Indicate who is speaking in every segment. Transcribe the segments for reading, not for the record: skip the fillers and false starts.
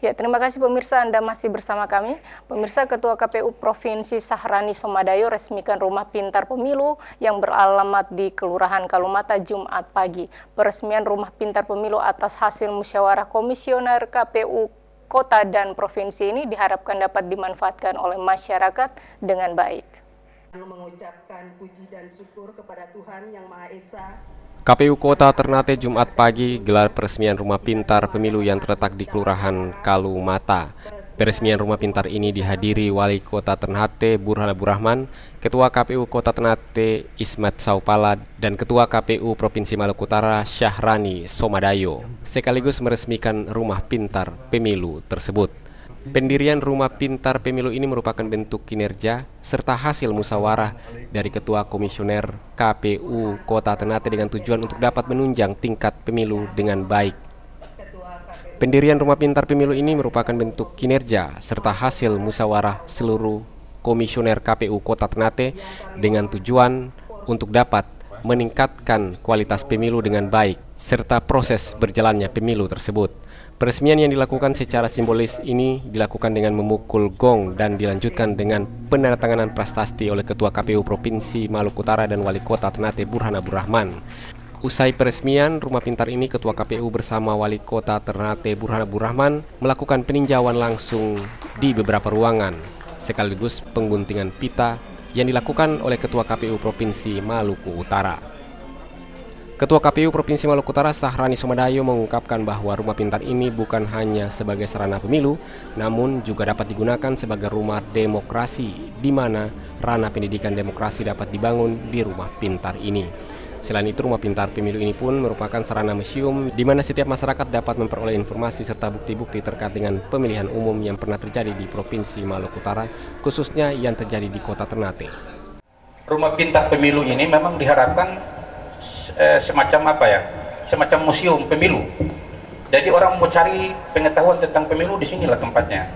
Speaker 1: Ya, terima kasih pemirsa, Anda masih bersama kami. Pemirsa, Ketua KPU Provinsi Syahrani Somadayo resmikan rumah pintar pemilu yang beralamat di Kelurahan Kalumata Jumat pagi. Peresmian rumah pintar pemilu atas hasil musyawarah komisioner KPU Kota dan Provinsi ini diharapkan dapat dimanfaatkan oleh masyarakat dengan baik.
Speaker 2: Mengucapkan puji dan syukur kepada Tuhan Yang Maha Esa.
Speaker 3: KPU Kota Ternate Jumat pagi gelar peresmian rumah pintar pemilu yang terletak di Kelurahan Kalumata. Peresmian rumah pintar ini dihadiri Wali Kota Ternate Burhan Abdul Rahman, Ketua KPU Kota Ternate Ismet Saupala, dan Ketua KPU Provinsi Maluku Utara Syahrani Somadayo, sekaligus meresmikan rumah pintar pemilu tersebut. Pendirian rumah pintar pemilu ini merupakan bentuk kinerja serta hasil musyawarah dari Ketua Komisioner KPU Kota Ternate dengan tujuan untuk dapat menunjang tingkat pemilu dengan baik. Pendirian rumah pintar pemilu ini merupakan bentuk kinerja serta hasil musyawarah seluruh Komisioner KPU Kota Ternate dengan tujuan untuk dapat meningkatkan kualitas pemilu dengan baik serta proses berjalannya pemilu tersebut. Peresmian yang dilakukan secara simbolis ini dilakukan dengan memukul gong dan dilanjutkan dengan penandatanganan prasasti oleh Ketua KPU Provinsi Maluku Utara dan Wali Kota Ternate Burhan Abdul Rahman. Usai peresmian rumah pintar ini, Ketua KPU bersama Wali Kota Ternate Burhan Abdul Rahman melakukan peninjauan langsung di beberapa ruangan, sekaligus pengguntingan pita yang dilakukan oleh Ketua KPU Provinsi Maluku Utara. Ketua KPU Provinsi Maluku Utara Syahrani Somadayo mengungkapkan bahwa rumah pintar ini bukan hanya sebagai sarana pemilu, namun juga dapat digunakan sebagai rumah demokrasi, di mana ranah pendidikan demokrasi dapat dibangun di rumah pintar ini. Selain itu, rumah pintar pemilu ini pun merupakan sarana museum, di mana setiap masyarakat dapat memperoleh informasi serta bukti-bukti terkait dengan pemilihan umum yang pernah terjadi di Provinsi Maluku Utara, khususnya yang terjadi di Kota Ternate.
Speaker 4: Rumah pintar pemilu ini memang diharapkan semacam semacam museum pemilu. Jadi orang mau cari pengetahuan tentang pemilu, di sinilah tempatnya.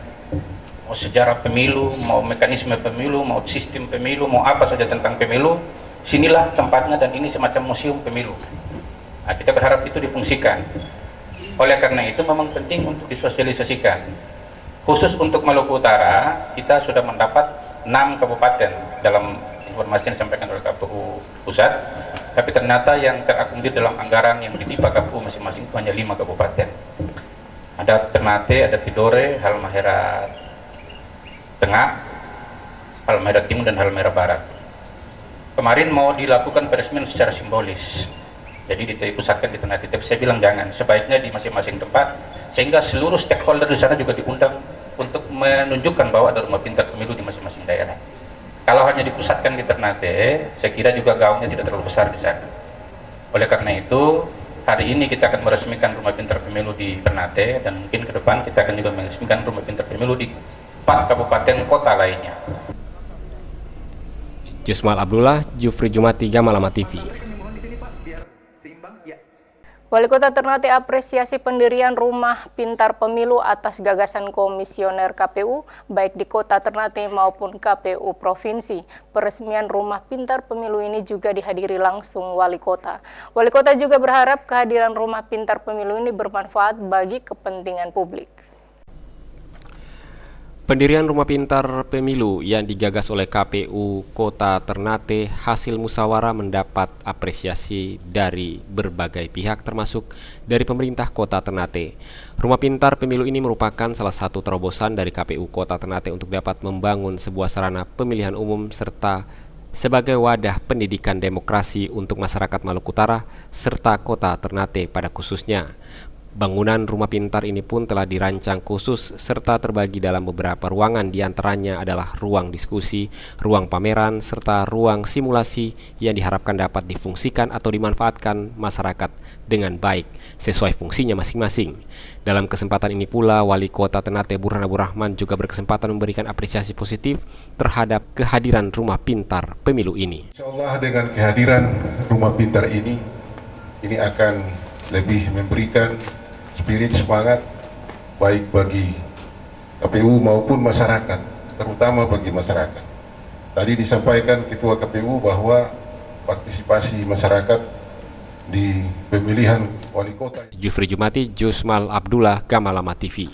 Speaker 4: Mau sejarah pemilu, mau mekanisme pemilu, mau sistem pemilu, mau apa saja tentang pemilu, sinilah tempatnya, dan ini semacam museum pemilu. Nah, kita berharap itu difungsikan. Oleh karena itu memang penting untuk disosialisasikan. Khusus untuk Maluku Utara, kita sudah mendapat 6 kabupaten dalam informasi yang disampaikan oleh KPU Pusat. Tapi ternyata yang terakomodir dalam anggaran yang ditimpa KPU masing-masing itu hanya 5 kabupaten. Ada Ternate, ada Tidore, Halmahera Tengah, Halmahera Timur, dan Halmahera Barat. Kemarin mau dilakukan peresmian secara simbolis, jadi dipusatkan di Ternate. Tapi saya bilang jangan, sebaiknya di masing-masing tempat, sehingga seluruh stakeholder di sana juga diundang untuk menunjukkan bahwa ada rumah pintar pemilu di masing-masing daerah. Kalau hanya dipusatkan di Ternate, saya kira juga gaungnya tidak terlalu besar di sana. Oleh karena itu, hari ini kita akan meresmikan rumah pintar pemilu di Ternate, dan mungkin ke depan kita akan juga meresmikan rumah pintar pemilu di 4 kabupaten kota lainnya.
Speaker 3: Jusmal Abdullah, Jufri Jumati, Gamalama TV.
Speaker 1: Wali Kota Ternate apresiasi pendirian rumah pintar pemilu atas gagasan komisioner KPU, baik di Kota Ternate maupun KPU Provinsi. Peresmian rumah pintar pemilu ini juga dihadiri langsung Wali Kota. Wali Kota juga berharap kehadiran rumah pintar pemilu ini bermanfaat bagi kepentingan publik.
Speaker 3: Pendirian rumah pintar pemilu yang digagas oleh KPU Kota Ternate hasil musyawarah mendapat apresiasi dari berbagai pihak termasuk dari pemerintah Kota Ternate. Rumah pintar pemilu ini merupakan salah satu terobosan dari KPU Kota Ternate untuk dapat membangun sebuah sarana pemilihan umum serta sebagai wadah pendidikan demokrasi untuk masyarakat Maluku Utara serta Kota Ternate pada khususnya. Bangunan rumah pintar ini pun telah dirancang khusus serta terbagi dalam beberapa ruangan, diantaranya adalah ruang diskusi, ruang pameran, serta ruang simulasi yang diharapkan dapat difungsikan atau dimanfaatkan masyarakat dengan baik sesuai fungsinya masing-masing. Dalam kesempatan ini pula, Wali Kota Ternate Burhan Abdul Rahman juga berkesempatan memberikan apresiasi positif terhadap kehadiran rumah pintar pemilu ini.
Speaker 5: Insyaallah dengan kehadiran rumah pintar ini akan lebih memberikan spirit semangat baik bagi KPU maupun masyarakat, terutama bagi masyarakat. Tadi disampaikan Ketua KPU bahwa partisipasi masyarakat di pemilihan wali kota.
Speaker 3: Jufri Jumati, Jusmal Abdullah, Gamalama TV.